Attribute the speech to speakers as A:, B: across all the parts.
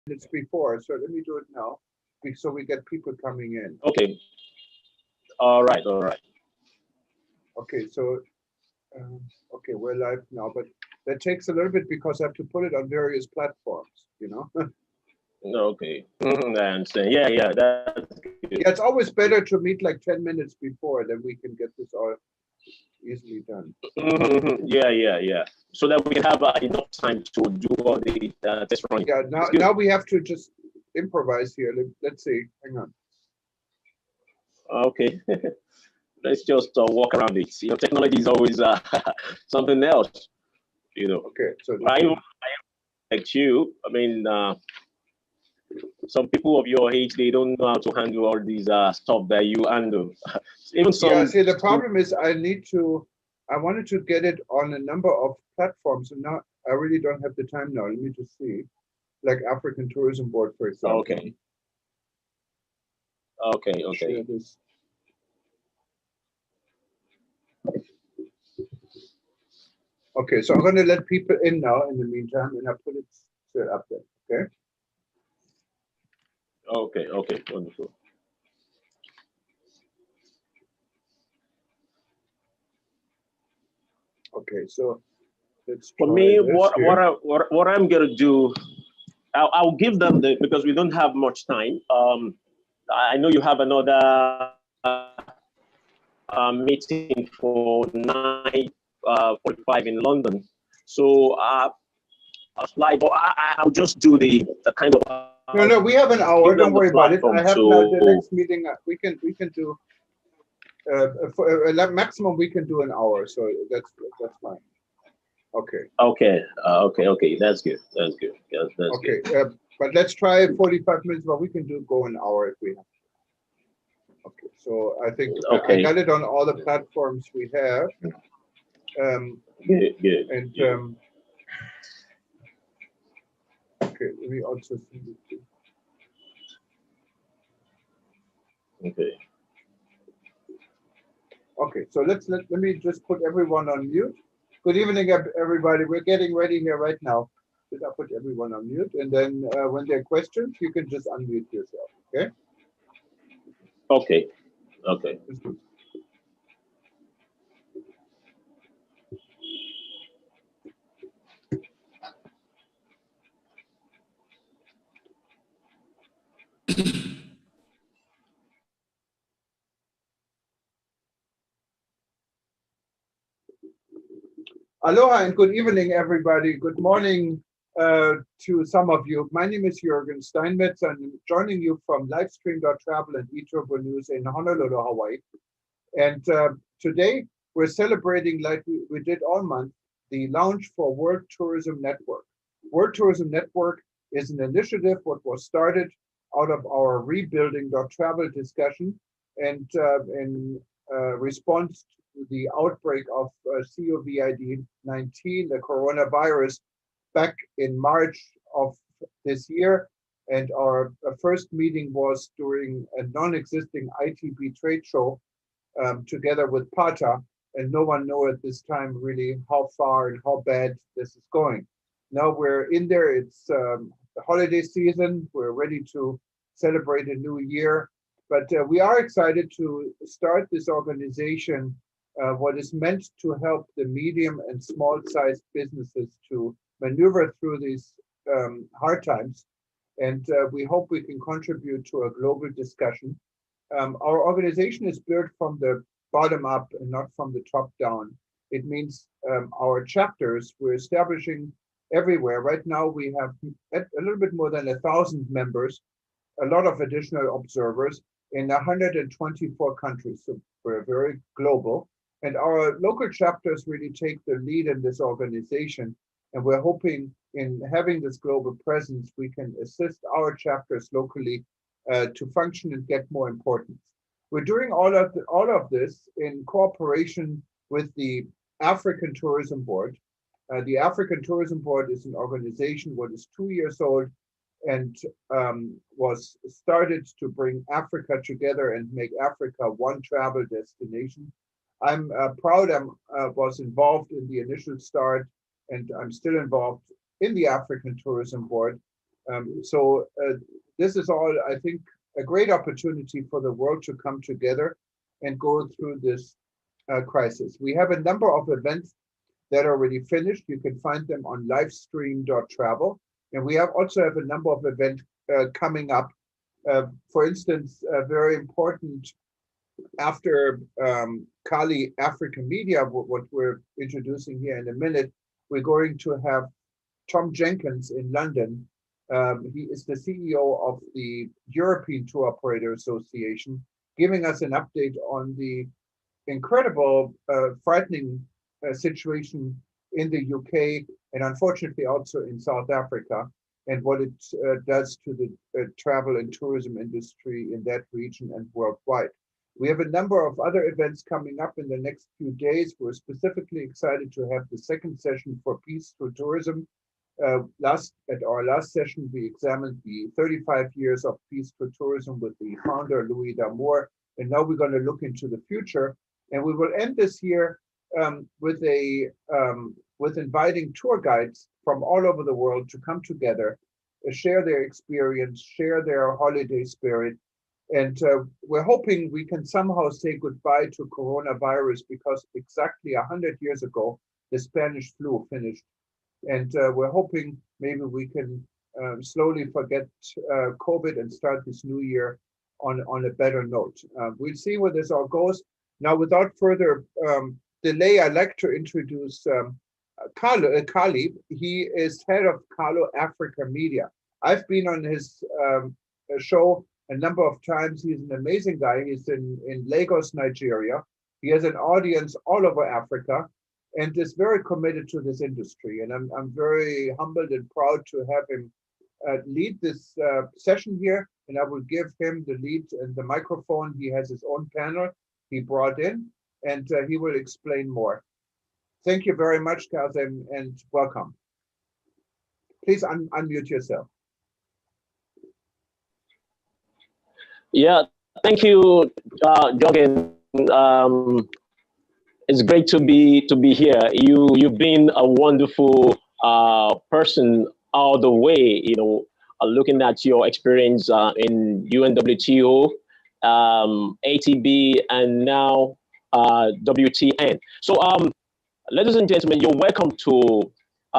A: minutes before, so let me do it now, so we get people coming in.
B: Okay. All right. All right.
A: Okay, so okay, we're live now, but that takes a little bit because I have to put it on various platforms, you know.
B: Okay. I understand. Yeah. Yeah. That's good.
A: Yeah, it's always better to meet like 10 minutes before, then we can get this all easily done.
B: Yeah. Yeah. Yeah. So that we can have enough time to do all the test running.
A: Yeah, now we have to just improvise here. Let's see. Hang on.
B: Okay. Let's just walk around it. You know, technology is always something else. You know,
A: Okay, so
B: I like you. I mean, some people of your age, they don't know how to handle all these stuff that you handle. Even
A: yeah,
B: some.
A: see, the problem is I wanted to get it on a number of platforms, and now I really don't have the time now. Let me just see, like African Tourism Board, for example.
B: Okay. Okay.
A: Share
B: Okay.
A: this. Okay, so I'm going to let people in now in the meantime, and I put it straight up there. Okay.
B: Okay. Okay. Wonderful.
A: Okay, so let's
B: For
A: try
B: me,
A: this here.
B: what I'm gonna do, I'll give them the because we don't have much time. I know you have another meeting for 9:45 in London, so I'll slide. But I'll just do the kind of
A: No, we have an
B: give
A: hour.
B: them
A: Don't
B: the
A: worry about it.
B: platform
A: I have now
B: to.
A: the next meeting. We can do for maximum we can do an hour. So that's fine. Okay.
B: Okay, okay. That's good. That's good. That's good.
A: Okay. But let's try 45 minutes, but we can go an hour if we have. Okay. So I think I
B: Okay,
A: got it on all the platforms we have.
B: good, good,
A: And
B: good.
A: okay, let me also see.
B: Okay.
A: Okay, so let me just put everyone on mute. Good evening, everybody. We're getting ready here right now. Just I'll put everyone on mute, and then when there are questions, you can just unmute yourself. Okay.
B: Okay. Okay.
A: Aloha and good evening, everybody. Good morning to some of you. My name is Jürgen Steinmetz. I'm joining you from Livestream.travel and ETOA News in Honolulu, Hawaii. And today we're celebrating, like we did all month, the launch for World Tourism Network. World Tourism Network is an initiative what was started out of our rebuilding.travel discussion and in response to the outbreak of COVID-19, the coronavirus, back in March of this year. And our first meeting was during a non-existing ITB trade show together with PATA, and no one knew at this time really how far and how bad this is going. Now we're in there, it's the holiday season, we're ready to celebrate a new year, but we are excited to start this organization, what is meant to help the medium and small-sized businesses to maneuver through these hard times. And we hope we can contribute to a global discussion. Our organization is built from the bottom up and not from the top down. It means our chapters we're establishing everywhere. Right now we have a little bit more than 1,000 members, a lot of additional observers in 124 countries. So we're very global. And our local chapters really take the lead in this organization. And we're hoping in having this global presence, we can assist our chapters locally to function and get more importance. We're doing all of this in cooperation with the African Tourism Board. The African Tourism Board is an organization what is 2 years old and was started to bring Africa together and make Africa one travel destination. I'm proud I was involved in the initial start, and I'm still involved in the African Tourism Board. This is all, I think, a great opportunity for the world to come together and go through this crisis. We have a number of events that are already finished. You can find them on livestream.travel. And we also have a number of events coming up. For instance, very important after Kali African Media, what we're introducing here in a minute, we're going to have Tom Jenkins in London. He is the CEO of the European Tour Operator Association, giving us an update on the incredible, frightening situation in the UK and unfortunately also in South Africa, and what it does to the travel and tourism industry in that region and worldwide. We have a number of other events coming up in the next few days. We're specifically excited to have the second session for Peace Through Tourism. At our last session, we examined the 35 years of Peace Through Tourism with the founder, Louis D'Amour, and now we're going to look into the future. And we will end this year with inviting tour guides from all over the world to come together, share their experience, share their holiday spirit. And we're hoping we can somehow say goodbye to coronavirus, because exactly 100 years ago, the Spanish flu finished. And we're hoping maybe we can slowly forget COVID and start this new year on a better note. We'll see where this all goes. Now, without further delay, I'd like to introduce Kali. He is head of Carlo Africa Media. I've been on his show a number of times. He's an amazing guy. He's in Lagos, Nigeria. He has an audience all over Africa and is very committed to this industry. And I'm very humbled and proud to have him lead this session here. And I will give him the lead and the microphone. He has his own panel he brought in, and he will explain more. Thank you very much, Kazem, and welcome. Please unmute yourself.
B: Yeah, thank you, Jorgen. It's great to be here. You've been a wonderful person all the way. Looking at your experience in UNWTO, ATB, and now WTN. So, ladies and gentlemen, you're welcome to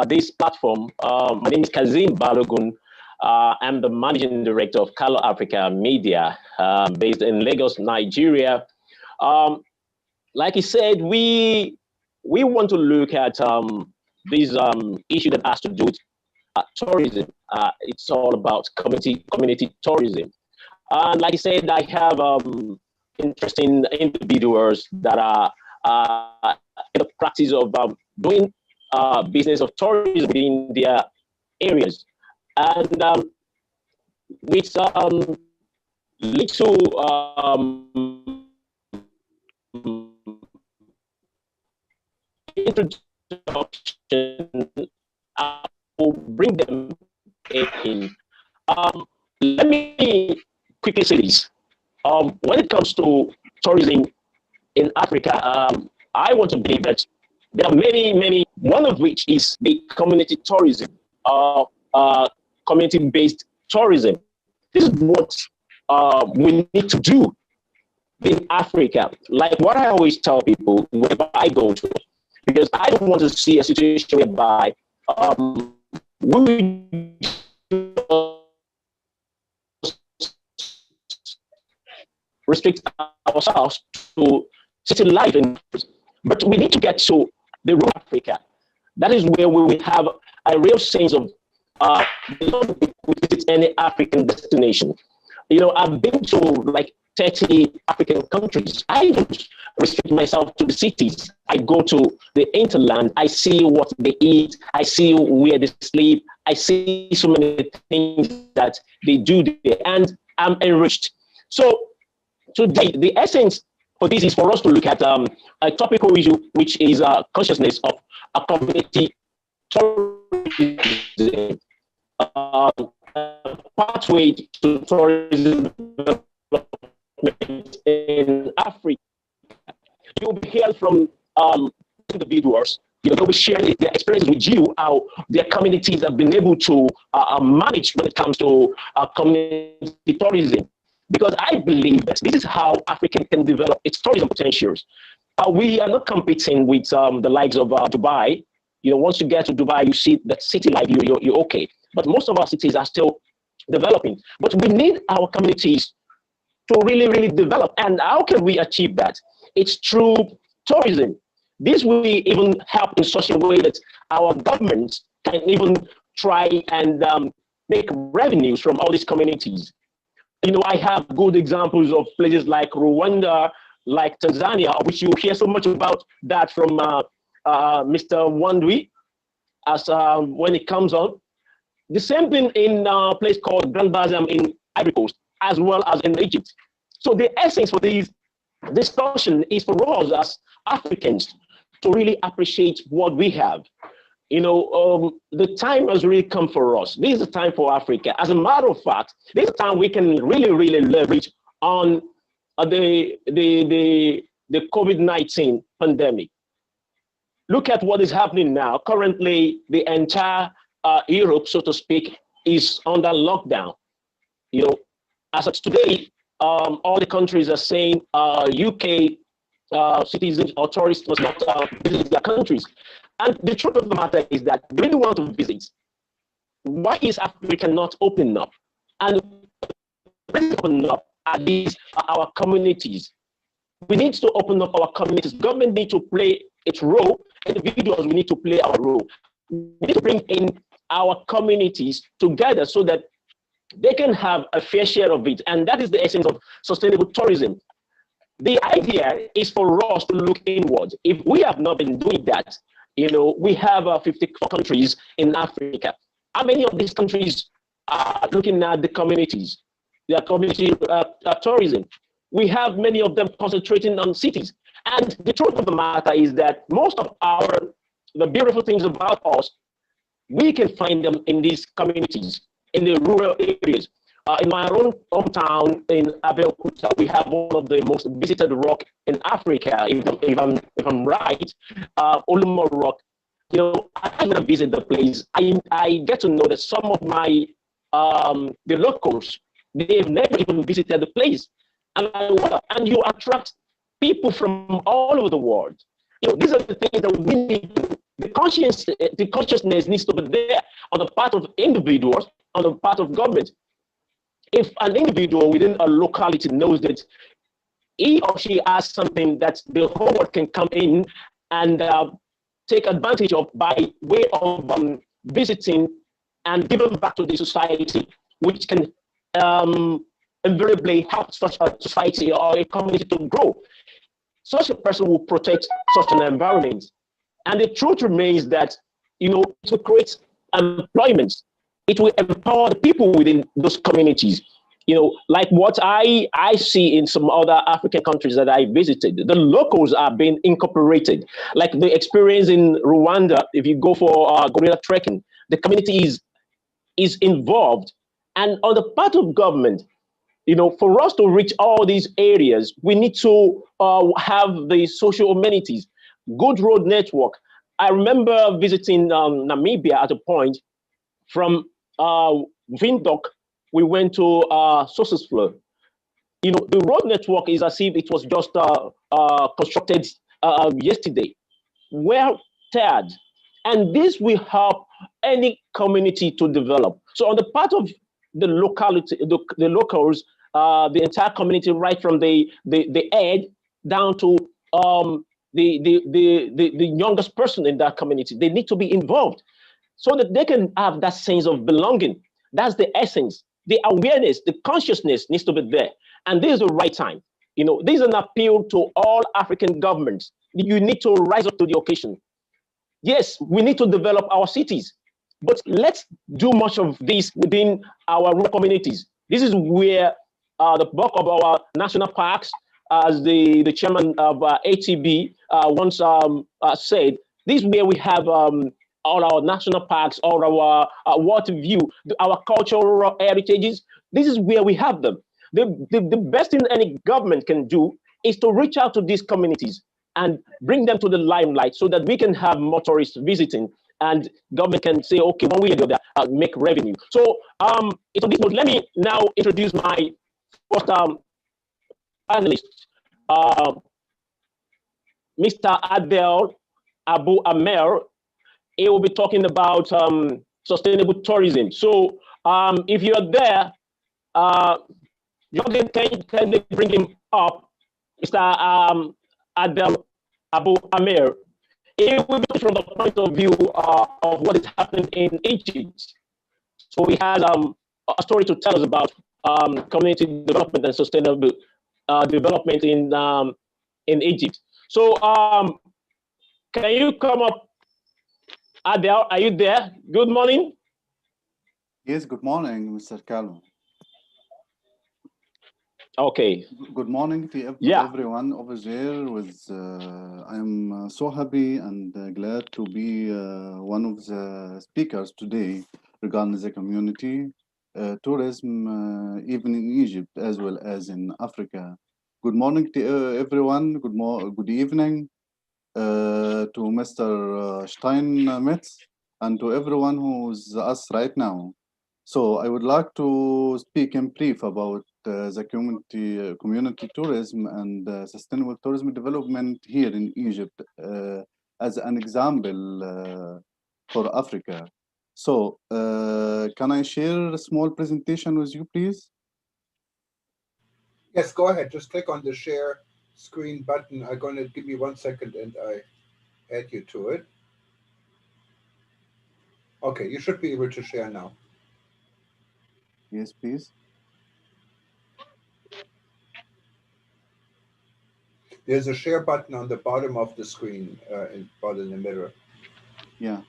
B: this platform. My name is Kazim Balogun. I'm the managing director of Carlo Africa Media, based in Lagos, Nigeria. Like he said, we want to look at this issue that has to do with tourism. It's all about community tourism. And like I said, I have interesting individuals that are in the practice of doing business of tourism in their areas. And with little introduction, I will bring them in. Let me quickly say this. When it comes to tourism in Africa, I want to believe that there are many, one of which is the community tourism, community-based tourism. This is what we need to do in Africa. Like what I always tell people whenever I go to, because I don't want to see a situation whereby we restrict ourselves to city life, but we need to get to the rural Africa. That is where we will have a real sense of visit any African destination. I've been to like 30 African countries. I don't restrict myself to the cities. I go to the hinterland. I see what they eat. I see where they sleep. I see so many things that they do there, and I'm enriched. So today, the essence for this is for us to look at a topical issue, which is consciousness of a community tourism, pathway to tourism in Africa. You'll be hearing from individuals They'll be sharing their experience with you, how their communities have been able to manage when it comes to community tourism. Because I believe that this is how Africa can develop its tourism potentials. We are not competing with the likes of Dubai. Once you get to Dubai, you see that city life, you're okay. But most of our cities are still developing. But we need our communities to really, really develop. And how can we achieve that? It's through tourism. This will even help in such a way that our government can even try and make revenues from all these communities. I have good examples of places like Rwanda, like Tanzania, which you hear so much about that from Mr. Wandwi as when it comes on. The same thing in a place called Grand Bassam in Ivory Coast, as well as in Egypt. So the essence for this discussion is for us as Africans to really appreciate what we have. The time has really come for us. This is the time for Africa. As a matter of fact, this is the time we can really, really leverage on the COVID-19 pandemic. Look at what is happening now. Currently, the entire Europe, so to speak, is under lockdown. As of today, all the countries are saying UK citizens or tourists must not visit their countries. And the truth of the matter is that we really want to visit. Why is Africa not open up? And open up at these our communities. We need to open up our communities. Government needs to play its role. Individuals, we need to play our role. We need to bring in our communities together so that they can have a fair share of it. And that is the essence of sustainable tourism. The idea is for us to look inward. If we have not been doing that, we have 54 countries in Africa. How many of these countries are looking at the communities, their community tourism? We have many of them concentrating on cities. And the truth of the matter is that most of the beautiful things about us, we can find them in these communities, in the rural areas. In my own hometown in Abeokuta, we have one of the most visited rock in Africa, if I'm right, Olumo Rock. I when I visit the place, I get to know that some of my the locals, they've never even visited the place, and you attract people from all over the world. These are the things that we need. The consciousness needs to be there on the part of individuals, on the part of government. If an individual within a locality knows that he or she has something that the whole world can come in and take advantage of by way of visiting and giving back to the society, which can invariably help such a society or a community to grow, such a person will protect such an environment. And the truth remains that, to create employment, it will empower the people within those communities. Like what I see in some other African countries that I visited, the locals are being incorporated. Like the experience in Rwanda, if you go for gorilla trekking, the community is involved. And on the part of government, for us to reach all these areas, we need to have the social amenities, good road network. I remember visiting Namibia at a point. From Windhoek, we went to Sossusvlei. The road network is as if it was just constructed yesterday. Well tired. And this will help any community to develop. So on the part of the locality, the locals, the entire community, right from the head down to the youngest person in that community, they need to be involved so that they can have that sense of belonging. That's the essence. The awareness, the consciousness needs to be there. And this is the right time. This is an appeal to all African governments. You need to rise up to the occasion. Yes, we need to develop our cities, but let's do much of this within our rural communities. This is where the bulk of our national parks, as the chairman of ATB once said, this is where we have all our national parks, all our water view, our cultural heritages. This is where we have them. The best thing any government can do is to reach out to these communities. and bring them to the limelight so that we can have more tourists visiting and government can say, okay, one way or the other, make revenue. So it's on this note, let me now introduce my first panelist, uh, Mr. Adel Abu Amer. He will be talking about sustainable tourism. So if you're there, Jordan, can they bring him up, Mr. Adel Abu Amir? It will be from the point of view of what is happening in Egypt. So he has a story to tell us about community development and sustainable development in Egypt. So can you come up, Adel? Are you there? Good morning.
C: Yes, good morning, Mr. Calvo.
B: Okay.
C: Good morning to everyone over there. I'm so happy and glad to be one of the speakers today regarding the community tourism, even in Egypt as well as in Africa. Good morning to everyone. Good evening to Mr. Steinmetz and to everyone who's us right now. So I would like to speak in brief about the community tourism and sustainable tourism development here in Egypt as an example for Africa. So can I share a small presentation with you, please?
A: Yes, go ahead. Just click on the share screen button. I'm going to give me 1 second and I add you to it. Okay, you should be able to share now.
C: Yes, please.
A: There's a share button on the bottom of the screen, about in the middle.
C: Yeah.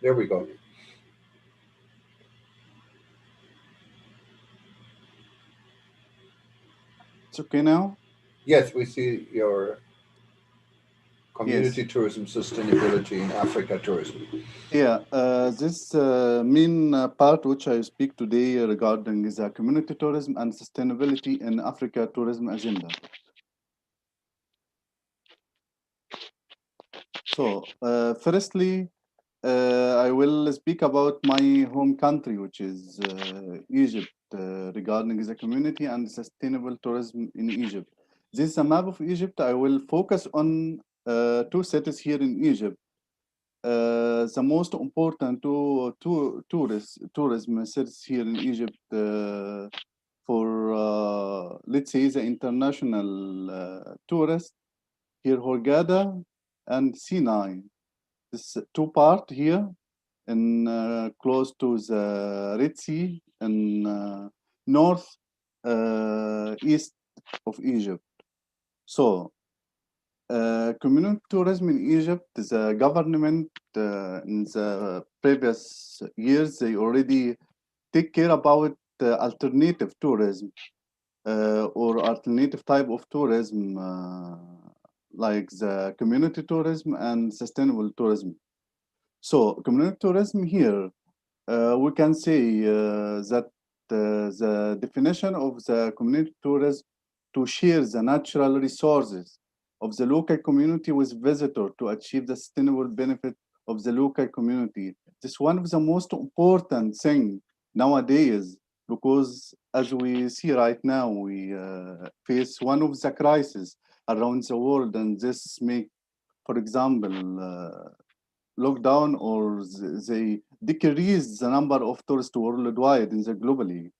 A: There we go.
C: It's okay now?
A: Yes, we see your community
C: Yes.
A: tourism sustainability in Africa tourism.
C: Yeah, this main part which I speak today regarding is community tourism and sustainability in Africa tourism agenda. So, firstly, I will speak about my home country, which is Egypt, regarding the community and sustainable tourism in Egypt. This is a map of Egypt. I will focus on two cities here in Egypt. The most important tourism cities here in Egypt for let's say the international tourists here, Hurghada and Sinai. This two part here in close to the Red Sea in north east of Egypt. So community tourism in Egypt, the government in the previous years, they already take care about alternative tourism or alternative type of tourism like the community tourism and sustainable tourism. So community tourism here, we can say that the definition of the community tourism to share the natural resources of the local community with visitor to achieve the sustainable benefit of the local community. This is one of the most important thing nowadays, because as we see right now, we face one of the crises around the world, and this make, for example, lockdown or they decrease the number of tourists worldwide in the globally.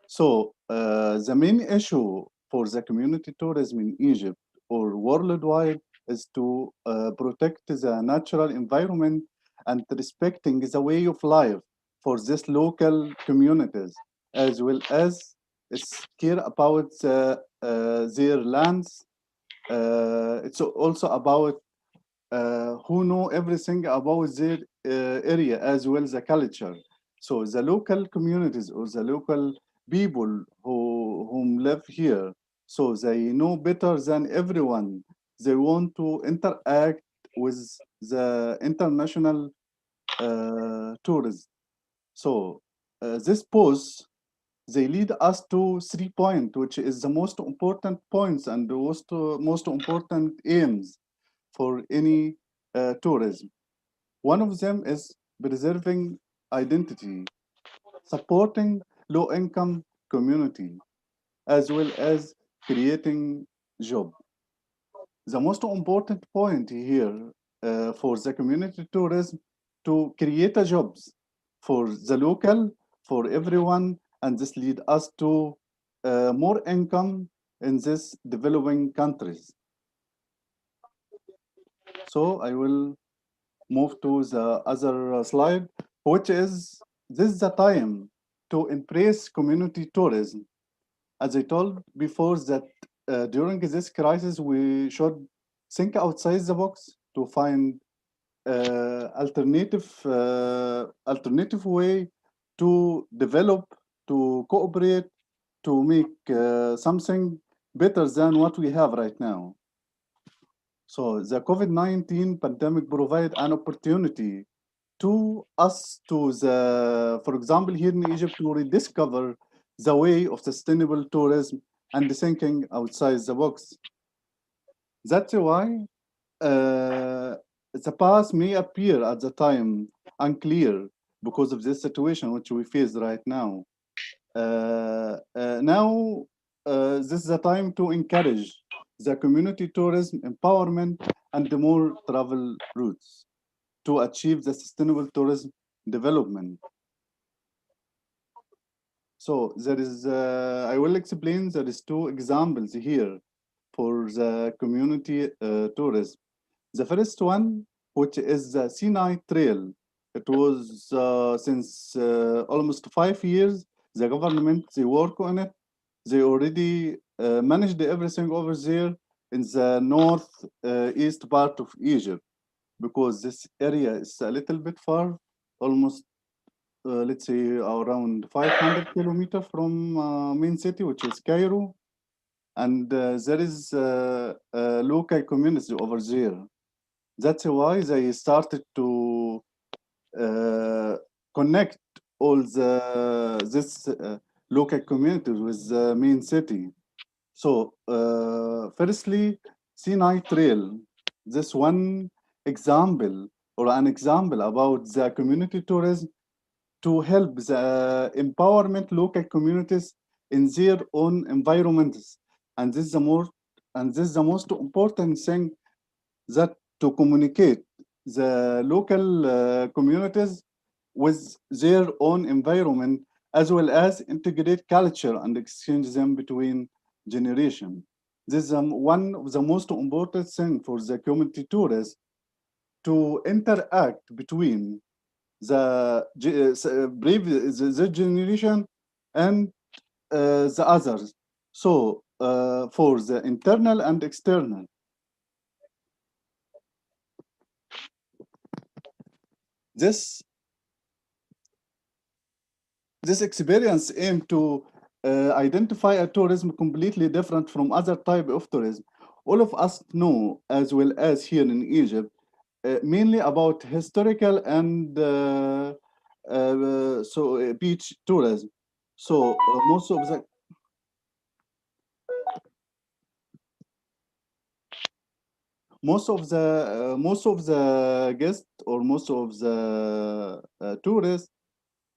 C: So the main issue for the community tourism in Egypt or worldwide is to protect the natural environment and respecting the way of life for these local communities, as well as care about their lands. It's also about who know everything about their area as well as the culture. So the local communities or the local people whom live here, So they know better than everyone. They want to interact with the international tourism. So this pose, they lead us to 3 points, which is the most important points and the most important aims for any tourism. One of them is preserving identity, supporting low-income community, as well as creating job. The most important point here for the community tourism to create a jobs for the local, for everyone, and this lead us to more income in this developing countries. So I will move to the other slide, which is this is the time to embrace community tourism. As I told before that during this crisis, we should think outside the box to find alternative way to develop, to cooperate, to make something better than what we have right now. So the COVID-19 pandemic provide an opportunity to us to the, for example, here in Egypt, to rediscover the way of sustainable tourism and thinking outside the box. That's why the past may appear at the time unclear because of this situation which we face right now. Now, this is the time to encourage the community tourism empowerment and the more travel routes to achieve the sustainable tourism development. So there is, I will explain, there is two examples here for the community tourism. The first one, which is the Sinai Trail. It was since almost 5 years, the government, they work on it. They already managed everything over there in the north east part of Egypt, because this area is a little bit far, almost let's say around 500 kilometers from main city, which is Cairo. And there is a local community over there. That's why they started to connect all this local communities with the main city. So firstly, Sinai Trail, this one example or an example about the community tourism to help the empowerment local communities in their own environments. And this is the most important thing, that to communicate the local communities with their own environment, as well as integrate culture and exchange them between generations. This is one of the most important thing for the community tourists, to interact between the generation and the others. So for the internal and external, this experience aim to identify a tourism completely different from other type of tourism. All of us know, as well as here in Egypt, mainly about historical and beach tourism. So most of the guests, or most of the tourists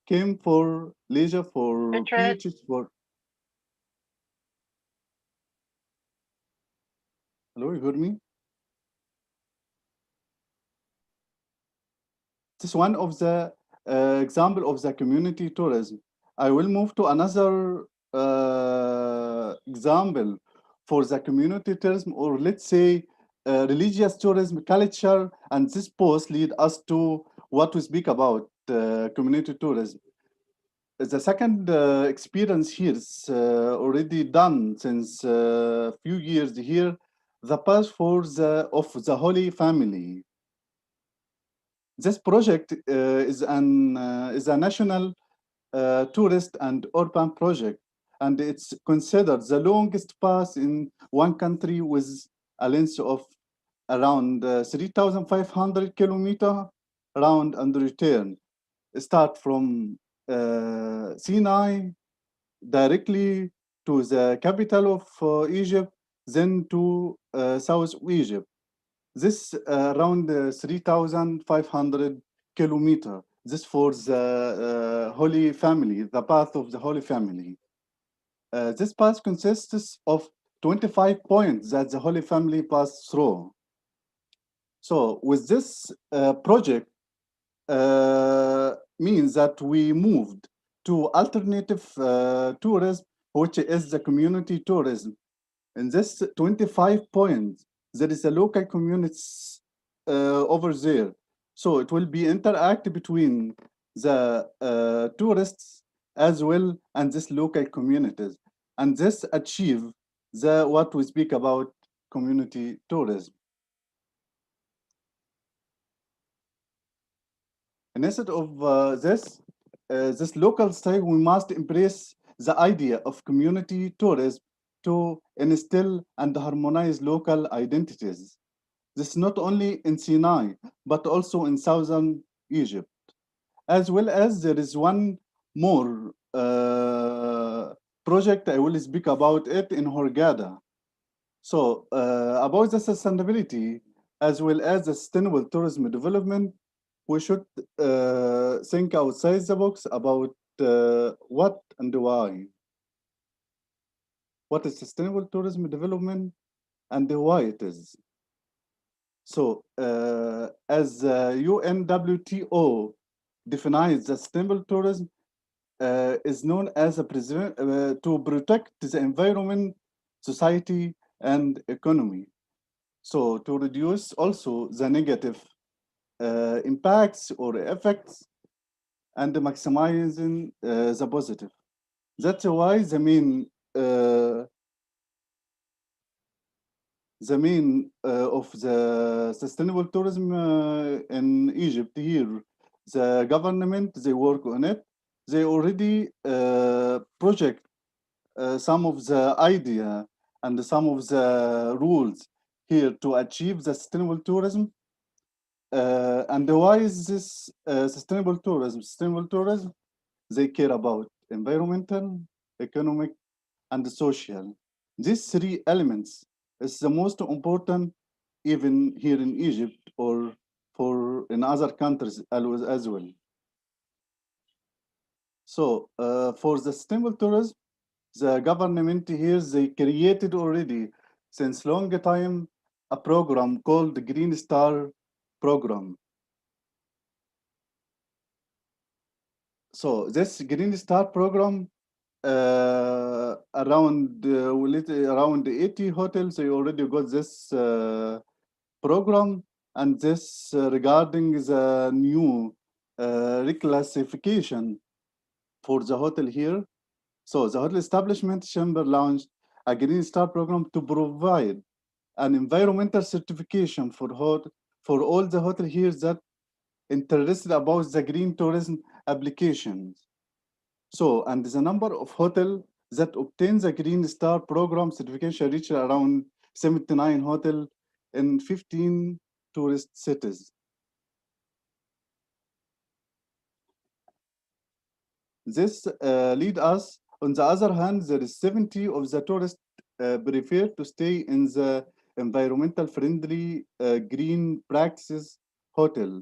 C: came for leisure, for beaches, for. Hello, you heard me? This is one of the example of the community tourism. I will move to another example for the community tourism, or let's say religious tourism, culture, and this post lead us to what we speak about community tourism. The second experience here is already done since a few years here, the path for of the Holy Family. This project is a national tourist and urban project, and it's considered the longest pass in one country with a length of around 3,500 kilometer round and return. Start from Sinai directly to the capital of Egypt, then to South Egypt. This around 3,500 kilometer. This for the Holy Family, the path of the Holy Family. This path consists of 25 points that the Holy Family passed through. So with this project, means that we moved to alternative tourism, which is the community tourism. In this 25 points, there is a local communities over there. So it will be interact between the tourists as well and this local communities. And this achieve the what we speak about community tourism. And instead of this local style, we must embrace the idea of community tourism to instill and harmonize local identities. This is not only in Sinai, but also in southern Egypt. As well as there is one more project, I will speak about it in Hurghada. So about the sustainability, as well as the sustainable tourism development, we should think outside the box about what and why. What is sustainable tourism development and why it is. So as UNWTO defines the sustainable tourism is known as a to protect the environment, society, and economy. So to reduce also the negative impacts or effects and maximizing the positive. That's why the main of the sustainable tourism in Egypt here, the government, they work on it. They already project some of the idea and some of the rules here to achieve the sustainable tourism. And why is this sustainable tourism? Sustainable tourism, they care about environmental, economic, and social. These three elements is the most important even here in Egypt or for in other countries as well. So for the sustainable tourism, the government here, they created already since long time a program called the Green Star program. So this Green Star program, around 80 hotels, they already got this program, and this regarding the new reclassification for the hotel here. So the Hotel Establishment Chamber launched a Green Star program to provide an environmental certification for all the hotel here that interested about the green tourism applications. So, and the number of hotel that obtain the Green Star program certification reached around 79 hotel in 15 tourist cities. This lead us, on the other hand, there is 70 of the tourists prefer to stay in the environmental friendly green practices hotel.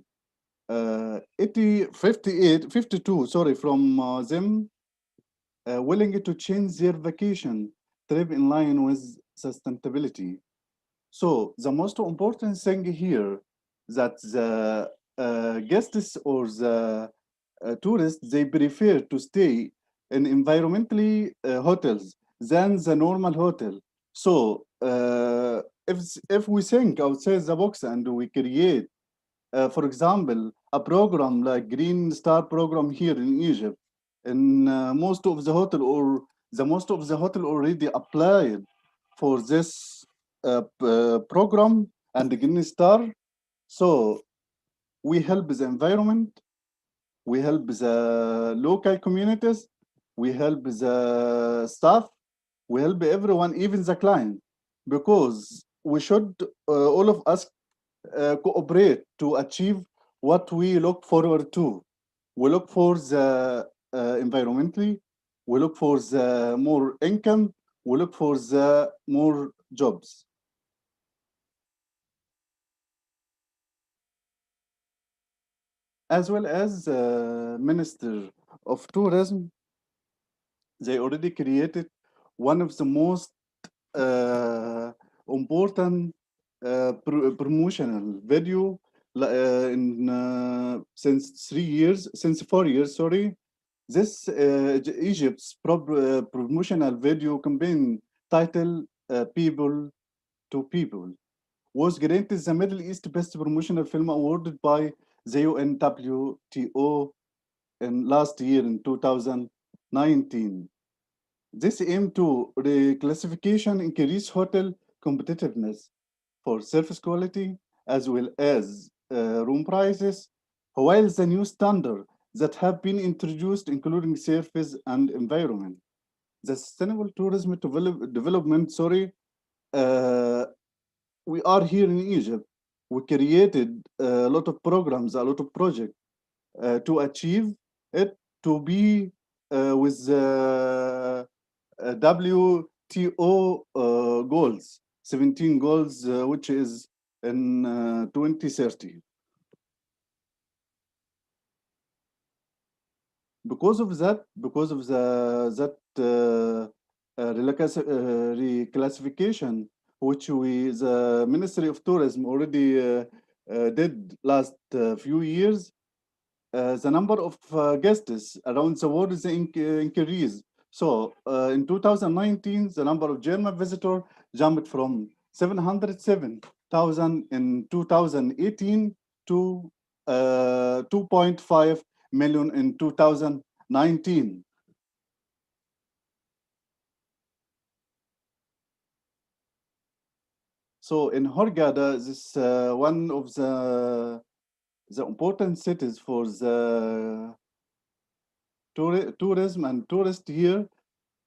C: 52, sorry, from them willing to change their vacation trip in line with sustainability. So the most important thing here that the guests or the tourists, they prefer to stay in environmentally hotels than the normal hotel. So if we think outside the box and we create, for example, a program like Green Star program here in Egypt, and most of the hotel or the most of the hotel already applied for this program and the Green Star. So we help the environment, we help the local communities, we help the staff, we help everyone, even the client, because we should, all of us, cooperate to achieve what we look forward to. We look for the environmentally, we look for the more income, we look for the more jobs. As well as Minister of Tourism, they already created one of the most uh, important promotional video in since 3 years, since 4 years, sorry. This Egypt's promotional video campaign titled People to People was granted the Middle East Best Promotional Film awarded by the UNWTO in last year in 2019. This aim to reclassification increase hotel competitiveness for service quality as well as room prices, while the new standard that have been introduced, including service and environment. The sustainable tourism development, sorry, uh, we are here in Egypt. We created a lot of programs, a lot of projects to achieve it, to be with WTO goals, 17 goals, which is in 2030. Because of that, because of that reclassification, which the Ministry of Tourism already did last few years, the number of guests around the world is increased. So in 2019, the number of German visitors jumped from 707,000 in 2018 to 2.5 million in 2019. So in Hurghada, this one of the important cities for the tourism and tourists here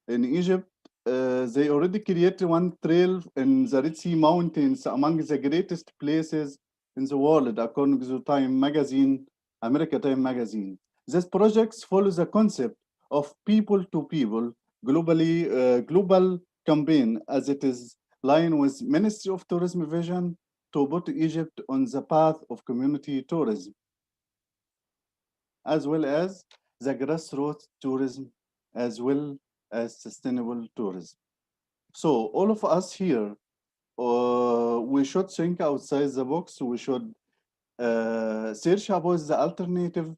C: in Egypt. They already created one trail in the Red Sea Mountains, among the greatest places in the world, according to Time Magazine, America Time Magazine. These projects follow the concept of people to people, global campaign, as it is line with Ministry of Tourism vision to put Egypt on the path of community tourism, as well as the grassroots tourism, as well as sustainable tourism. So all of us here, we should think outside the box. We should search about the alternative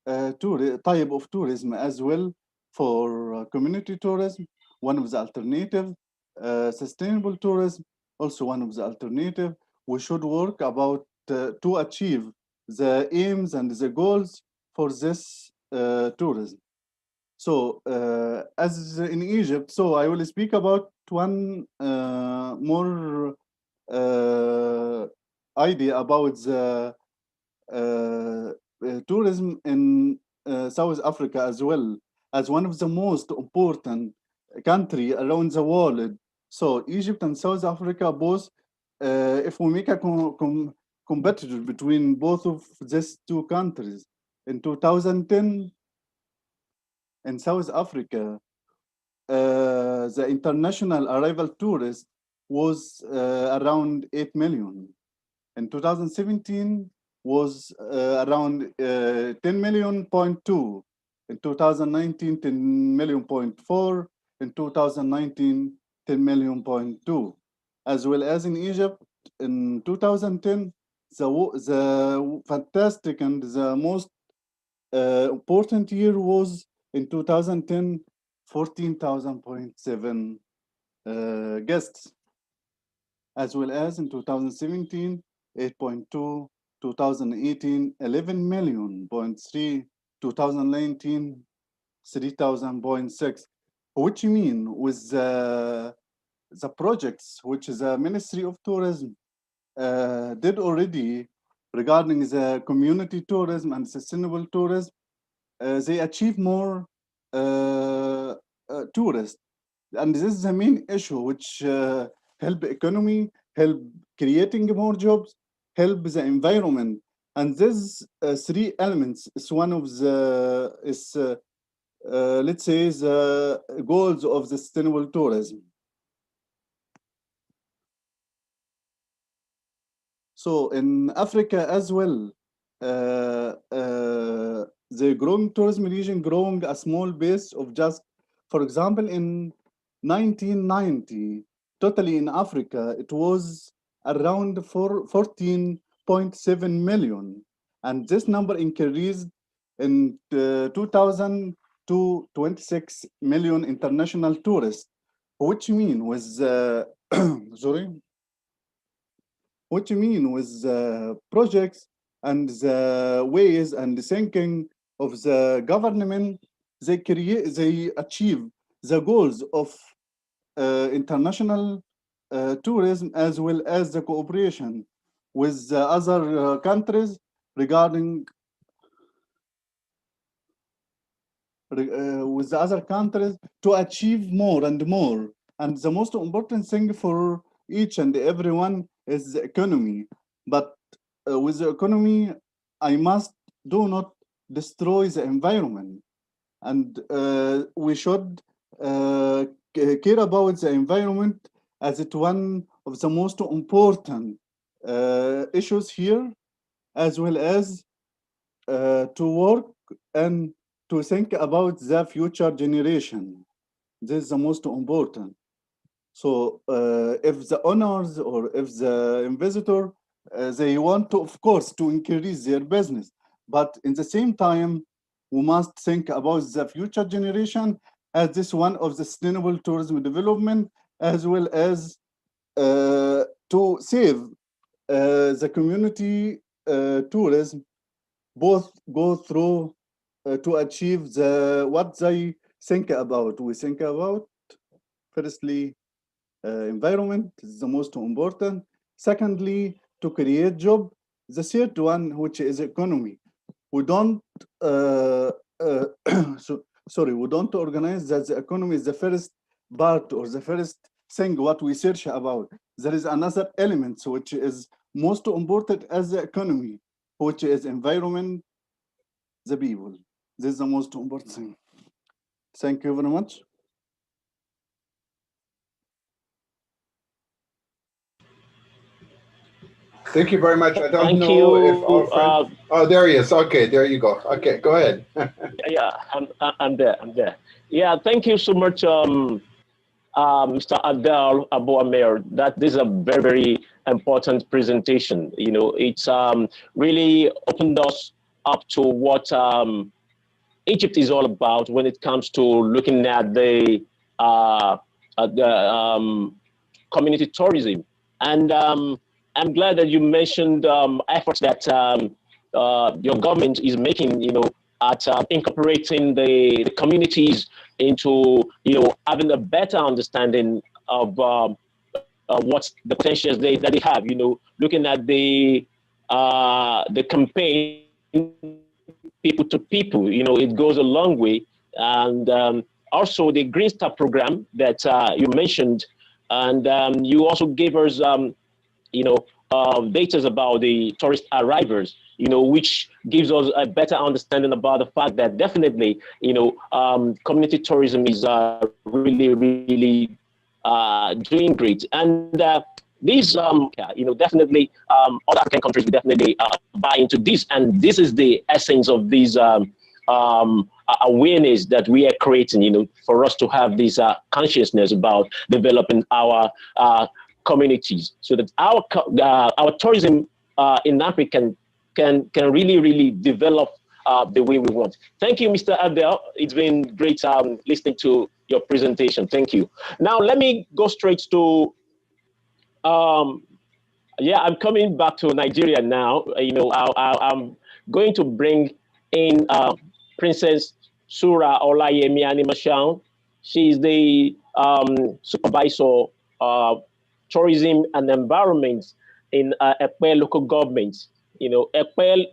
C: type of tourism as well for community tourism, one of the alternative, sustainable tourism, also one of the alternative. We should work about to achieve the aims and the goals for this tourism. So as in Egypt, so I will speak about one more idea about the tourism in South Africa as well, as one of the most important country around the world. So Egypt and South Africa both, if we make a competitor between both of these two countries, in 2010 in South Africa, the international arrival tourist was around 8 million. In 2017 was around 10 million point two. In 2019, 10 million point four. In 2019, 10 million point two. As well as in Egypt, in 2010, the fantastic and the most important year was in 2010, 14,000.7 guests, as well as in 2017, 8.2, 2018, 11 million point three, 2019, 3,000.6, which mean with the projects which the Ministry of Tourism did already regarding the community tourism and sustainable tourism, they achieve more tourists. And this is the main issue, which help economy, help creating more jobs, help the environment. And these three elements is one of the, let's say, the goals of the sustainable tourism. So in Africa as well, the growing tourism region growing a small base of just, for example, in 1990, totally in Africa, it was around 14.7 million. And this number increased in 2000 to 26 million international tourists, which mean was, sorry, what you mean with the projects and the ways and the thinking of the government, they achieve the goals of international tourism as well as the cooperation with the other countries regarding with the other countries to achieve more and more. And the most important thing for each and everyone is the economy. But with the economy, I must do not destroy the environment. And we should care about the environment as it one of the most important issues here, as well as to work and to think about the future generation. This is the most important. So if the owners or if the investor, they want to, of course, to increase their business, but in the same time, we must think about the future generation as this one of the sustainable tourism development, as well as to save the community tourism, both go through to achieve the what they think about. We think about, firstly, environment is the most important. Secondly, to create job. The third one, which is economy. We don't, sorry, we don't organize that the economy is the first part or the first thing what we search about. There is another element which is most important as the economy, which is environment, the people. This is the most important thing. Thank you very much.
A: Thank you very much. I don't
B: Thank
A: know if
B: you.
A: our friend. Oh, there he is. Okay, there you go. Okay, go ahead.
B: Yeah, I'm there. I'm there. Yeah, thank you so much, Mr. Adel Abu Amir. That this is a very, very important presentation. You know, it's really opened us up to what Egypt is all about when it comes to looking at the community tourism. And I'm glad that you mentioned efforts that your government is making, you know, at incorporating the communities into, you know, having a better understanding of what's the potentials that they have, you know, looking at the campaign people to people, you know, it goes a long way. And also the Green Star program that you mentioned, and you also gave us, you know, data about the tourist arrivals, you know, which gives us a better understanding about the fact that definitely, you know, community tourism is really, really doing great. And these, you know, definitely other African countries will definitely buy into this. And this is the essence of these awareness that we are creating, you know, for us to have this consciousness about developing our communities, so that our tourism in Africa can really develop the way we want. Thank you, Mr. Adel. It's been great listening to your presentation. Thank you. Now let me go straight to yeah, I'm coming back to Nigeria now. You know, I'm going to bring in Princess Sura Olayemi Animashan. She's the supervisor of tourism and environment in Ekpe local government. You know, Ekpe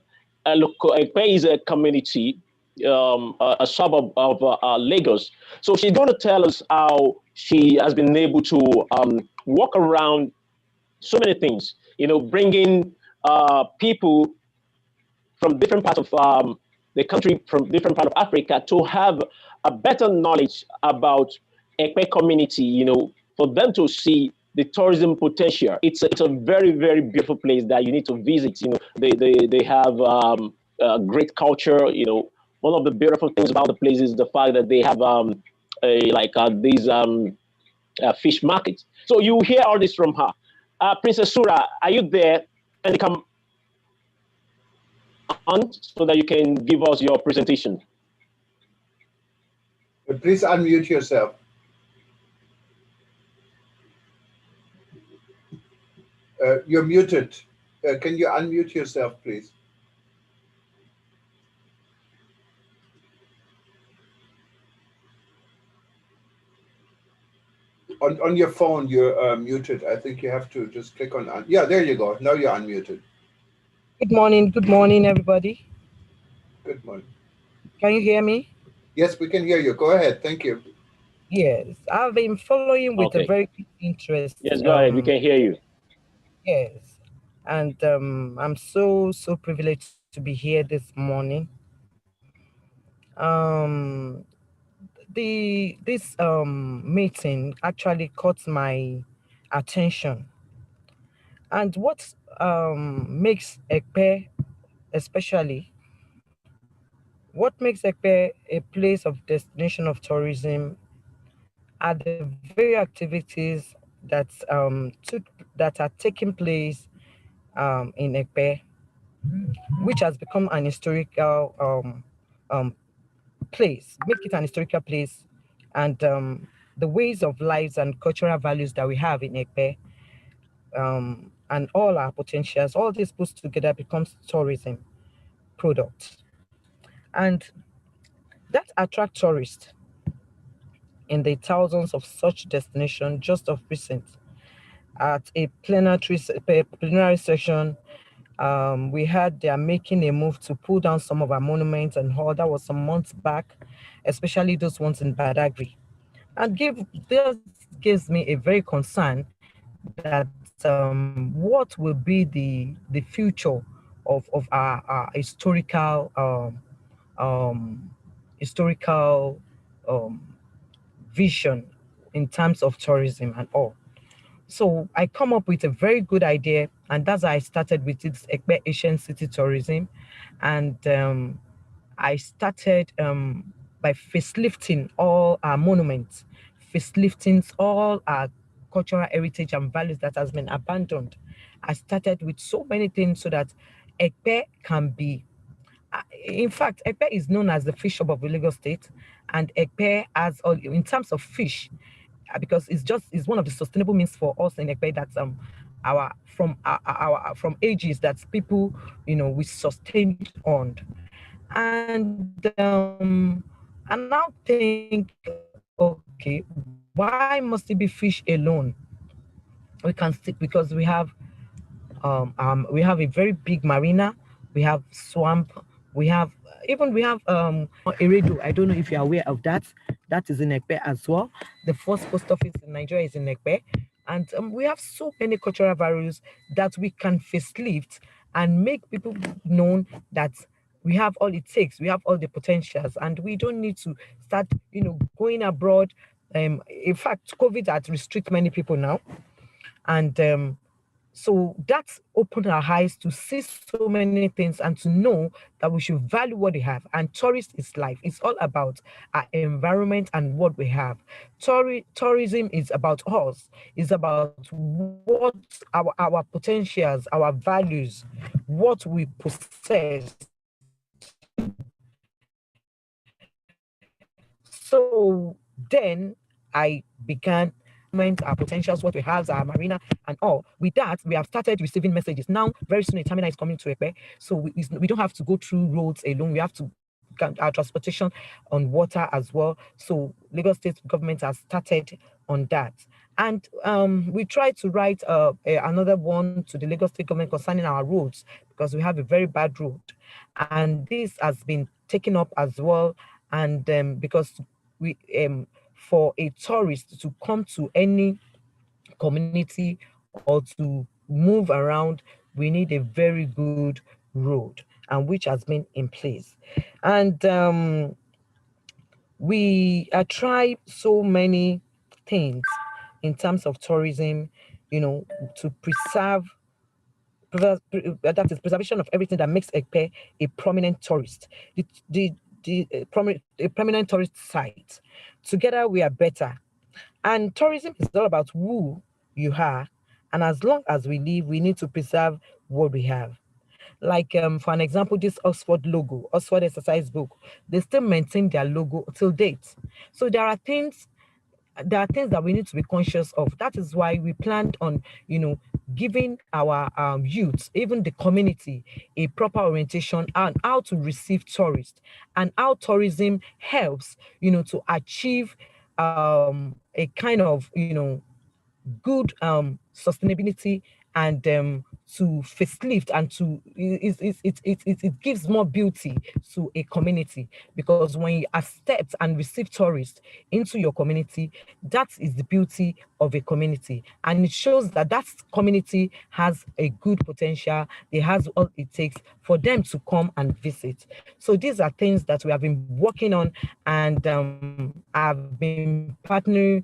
B: is a community a suburb of Lagos. So she's going to tell us how she has been able to walk around so many things, bringing people from different parts of the country, from different part of Africa, to have a better knowledge about Ekpe community, for them to see the tourism potential. It's a very, very beautiful place that you need to visit. They have great culture. One of the beautiful things about the place is the fact that they have these fish markets. So you hear all this from her. Princess Sura, are you there? Can you come on so that you can give us your presentation?
A: Please unmute yourself. You're muted. Can you unmute yourself, please? On your phone, you're muted. I think you have to just click on. Yeah, there you go. Now you're unmuted.
D: Good morning, everybody.
A: Good morning.
D: Can you hear me?
A: Yes, we can hear you. Go ahead. Thank you.
D: Yes, I've been following with a very big interest.
B: Yes, go ahead. We can hear you.
D: Yes, and I'm so privileged to be here this morning. This meeting actually caught my attention, and what makes Ekpe, especially, what makes Ekpe a place of destination of tourism are the very activities that are taking place in Ekpe, which has become an historical place, make it an historical place, and the ways of lives and cultural values that we have in Ekpe, and all our potentials, all this put together becomes tourism product, and that attract tourists in the thousands of such destinations just of recent. At a plenary session, we heard they are making a move to pull down some of our monuments and all. That was some months back, especially those ones in Badagry. And this gives me a very concern that what will be the future of our historical vision in terms of tourism and all. So I come up with a very good idea, and that's how I started with this Ekpe Asian City Tourism. And I started by facelifting all our monuments, facelifting all our cultural heritage and values that has been abandoned. I started with so many things so that Ekpe can be, in fact, Ekpe is known as the fish shop of the Lagos State, and Ekpe has all in terms of fish, because it's one of the sustainable means for us in Ekpe that's our from ages that people we sustained on, and now think, okay, why must it be fish alone? We can stick because we have a very big marina, we have swamp, we have Eredu. I don't know if you're aware of that. That is in Ekpe as well. The first post office in Nigeria is in Ekpe. And we have so many cultural values that we can facelift and make people known that we have all it takes, we have all the potentials, and we don't need to start, going abroad. In fact, COVID had restrict many people now. And so that's opened our eyes to see so many things and to know that we should value what we have. And tourist is life. It's all about our environment and what we have. Tourism is about us. It's about what our potentials, our values, what we possess. So then I began our potentials, what we have, our marina and all. With that, we have started receiving messages. Now, very soon a terminal is coming to Ekpe, so we don't have to go through roads alone. We have to our transportation on water as well. So Lagos State government has started on that. And we tried to write another one to the Lagos State government concerning our roads, because we have a very bad road. And this has been taken up as well. And because we for a tourist to come to any community or to move around, we need a very good road, and which has been in place. And we try so many things in terms of tourism, to that is preservation of everything that makes Ekpe a prominent tourist, a prominent tourist site. Together we are better. And tourism is all about who you are. And as long as we live, we need to preserve what we have. Like, for an example, this Oxford logo, Oxford exercise book, they still maintain their logo till date. So there are things that we need to be conscious of. That is why we planned on, giving our youth, even the community, a proper orientation on how to receive tourists and how tourism helps, to achieve a kind of, good sustainability, and to facelift, and to it gives more beauty to a community, because when you accept and receive tourists into your community, that is the beauty of a community, and it shows that that community has a good potential. It has all it takes for them to come and visit. So these are things that we have been working on, and I've been partnering,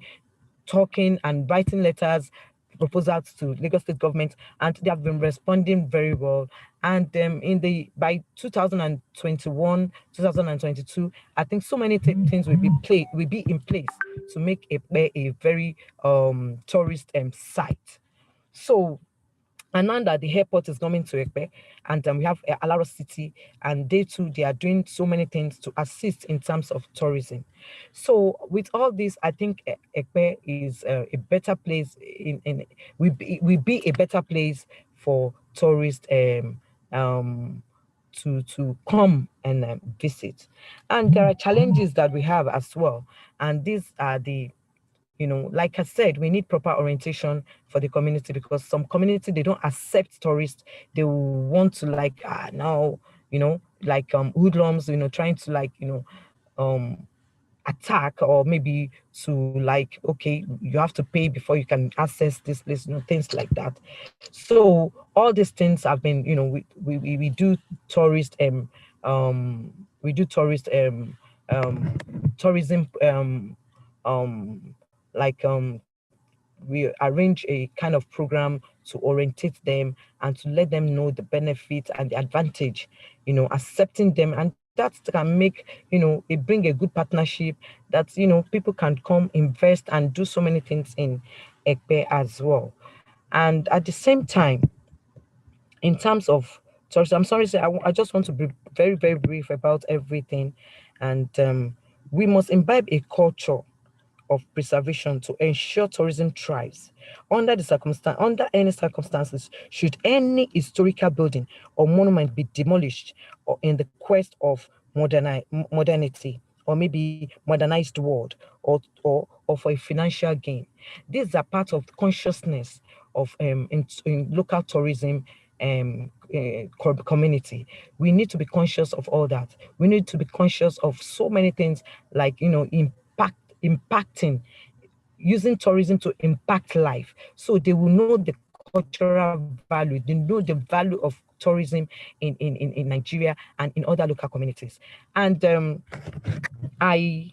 D: talking and writing letters, proposals to Lagos State government, and they have been responding very well. And by 2021, 2022, I think so many things will be in place to make a very tourist site. So, and now that the airport is coming to Ekpe, and we have Alaro City, and they too, they are doing so many things to assist in terms of tourism. So with all this, I think Ekpe is a better place. We be a better place for tourists to come and visit. And there are challenges that we have as well, and these are like I said, we need proper orientation for the community, because some community, they don't accept tourists. They will want to now, like hoodlums, trying to attack, or maybe to okay, you have to pay before you can access this place, things like that. So all these things have been, we do tourist we do tourist tourism like we arrange a kind of program to orientate them and to let them know the benefit and the advantage, accepting them, and that can make, it bring a good partnership that, people can come invest and do so many things in Ekpe as well. And at the same time, in terms of tourism, I'm sorry, I just want to be very, very brief about everything. And we must imbibe a culture of preservation to ensure tourism thrives. Under any circumstances, should any historical building or monument be demolished, or in the quest of modernity, or maybe modernized world, or for a financial gain. These are part of consciousness of in local tourism community. We need to be conscious of all that. We need to be conscious of so many things, like impacting, using tourism to impact life, so they will know the cultural value, they know the value of tourism in Nigeria and in other local communities. And I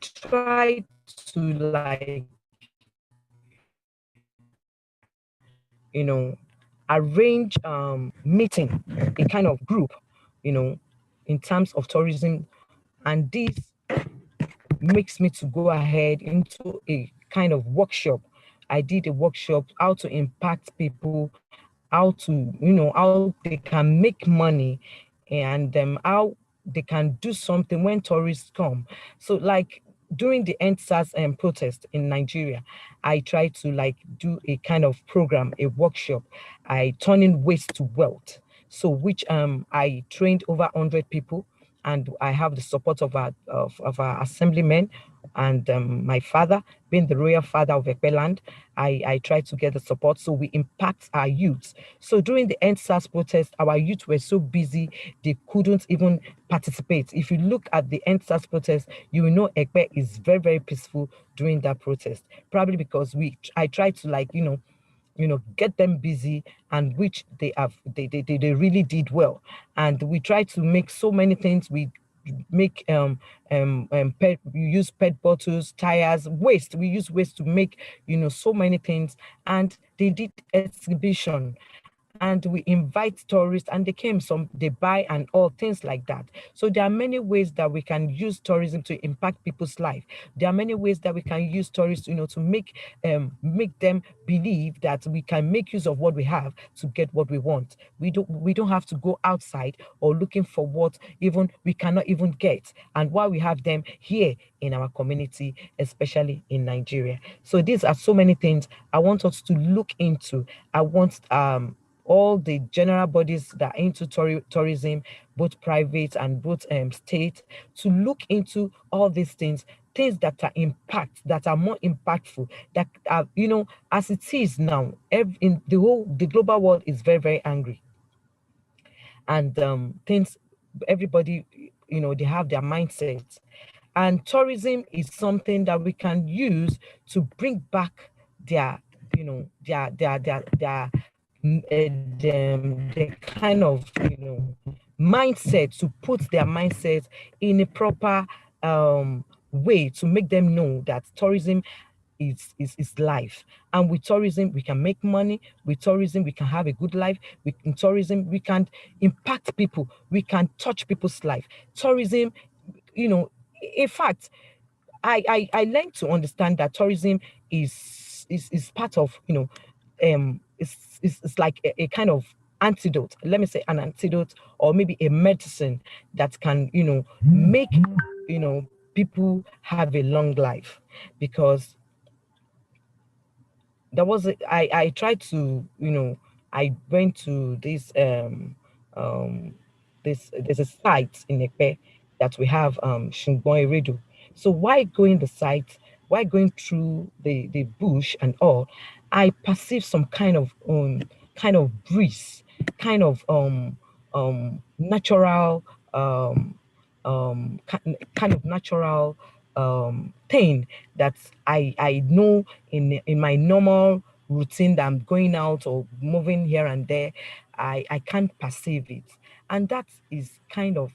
D: try to arrange meeting, a kind of group, in terms of tourism, and this makes me to go ahead into a kind of workshop. I did a workshop how to impact people, how to, how they can make money, and how they can do something when tourists come. So like during the EndSARS protest in Nigeria, I tried to do a kind of program, a workshop, I turning waste to wealth. So which I trained over 100 people, and I have the support of our assemblymen and my father, being the royal father of Ekpeland. I try to get the support so we impact our youth. So during the End SARS protest, our youth were so busy they couldn't even participate. If you look at the End SARS protest, you will know Ekpe is very, very peaceful during that protest. Probably because I tried to, like, get them busy, and which they really did well. And we try to make so many things. We make we use pet bottles, tires, waste. We use waste to make so many things. And they did exhibition, and we invite tourists, and they came, some they buy and all things like that. So there are many ways that we can use tourism to impact people's life. There are many ways that we can use tourists, to make them believe that we can make use of what we have to get what we want. We don't have to go outside or looking for what even we cannot even get, and while we have them here in our community, especially in Nigeria. So these are so many things I want us to look into. I want all the general bodies that are into tourism, both private and both state, to look into all these things that are more impactful, that are, as it is now, in the global world is very, very angry. And things, everybody, they have their mindsets. And tourism is something that we can use to bring back their, the kind of mindset, to put their mindset in a proper way, to make them know that tourism is life. And with tourism we can make money. With tourism we can have a good life. In tourism we can impact people, we can touch people's life. Tourism, in fact, I learned to understand that tourism is part of, it's like a kind of antidote. Let me say an antidote, or maybe a medicine that can, make, people have a long life. Because I tried to, I went to there's a site in Ekpe that we have, Shingbon Redo. So why going the site, why going through the bush and all, I perceive some kind of breeze, kind of natural kind of natural thing that I know in my normal routine that I'm going out or moving here and there, I can't perceive it. And that is kind of,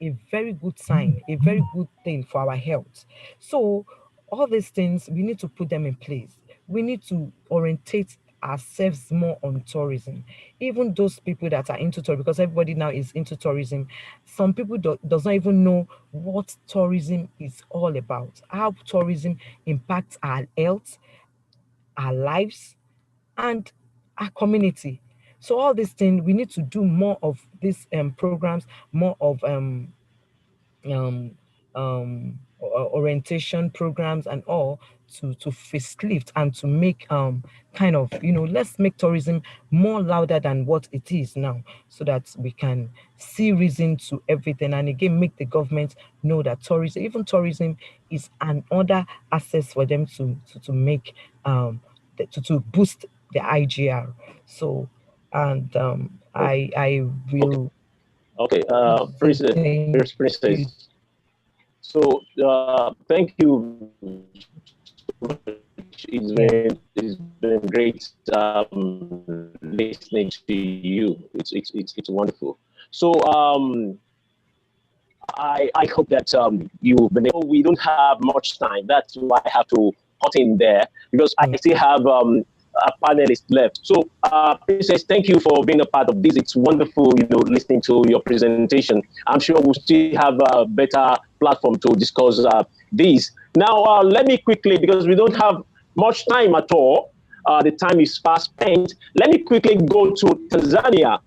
D: a very good sign, a very good thing for our health. So all these things, we need to put them in place. We need to orientate ourselves more on tourism. Even those people that are into tourism, because everybody now is into tourism, some people does not even know what tourism is all about, how tourism impacts our health, our lives, and our community. So all these things, we need to do more of these programs, more of um, orientation programs and all, to facelift and to make kind of, let's make tourism more louder than what it is now, so that we can see reason to everything. And again, make the government know that tourism is another access for them to make to boost the IGR. So, and I will.
B: Okay, Princess. So thank you. It's been great listening to you. It's wonderful. So I hope that you've been able. We don't have much time. That's why I have to cut in there, because I still have a panelist left. So, Princess, thank you for being a part of this. It's wonderful, listening to your presentation. I'm sure we'll still have a better platform to discuss these. Now, let me quickly, because we don't have much time at all, the time is fast spent. Let me quickly go to Tanzania.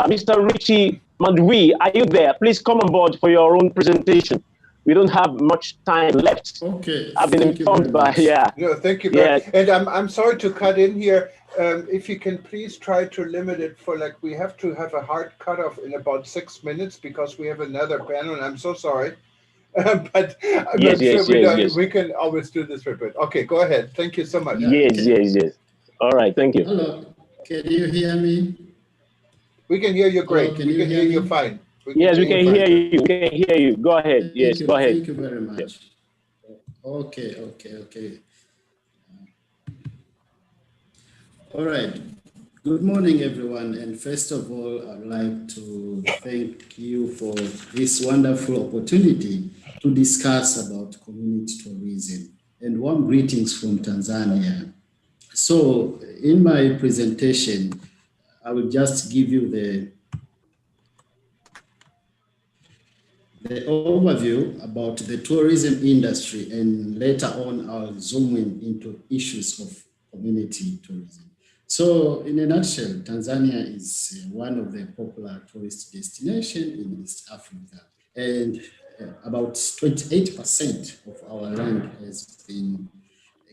B: Mr. Richie Madwi, are you there? Please come on board for your own presentation. we don't have much time left.
E: Okay,
B: I've been informed by, yeah.
A: No, thank you very much. And I'm sorry to cut in here. If you can please try to limit it for, like, we have to have a hard cutoff in about 6 minutes because we have another panel, and I'm so sorry. But I'm sure we can always do this repeat. Okay, go ahead. Thank you so much.
B: Yes. All right, thank you.
E: Hello, can you hear me?
A: We can hear you great.
E: Hello,
A: we can hear you fine.
B: Yes, we can hear you. We can hear you. Go ahead. Yes, go ahead.
E: Thank you very much. Okay. All right. Good morning, everyone. And first of all, I'd like to thank you for this wonderful opportunity to discuss about community tourism. And warm greetings from Tanzania. So in my presentation, I will just give you the overview about the tourism industry, and later on I'll zoom into issues of community tourism. So in a nutshell, Tanzania is one of the popular tourist destinations in East Africa, and about 28% of our land has been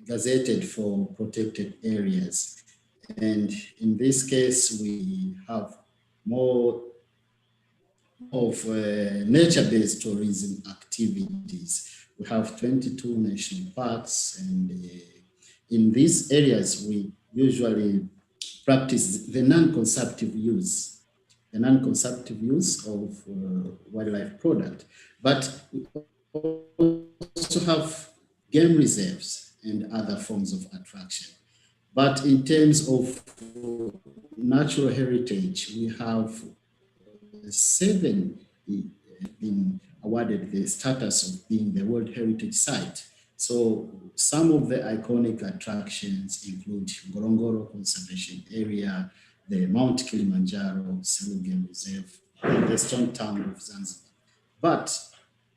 E: gazetted for protected areas. And in this case, we have more of nature-based tourism activities. We have 22 national parks, and in these areas, we usually practice the non-consumptive use of wildlife product. But we also have game reserves and other forms of attraction. But in terms of natural heritage, we have 7 been awarded the status of being the World Heritage Site. So some of the iconic attractions include Ngorongoro Conservation Area, the Mount Kilimanjaro Selous Game Reserve, and the Stone Town of Zanzibar. But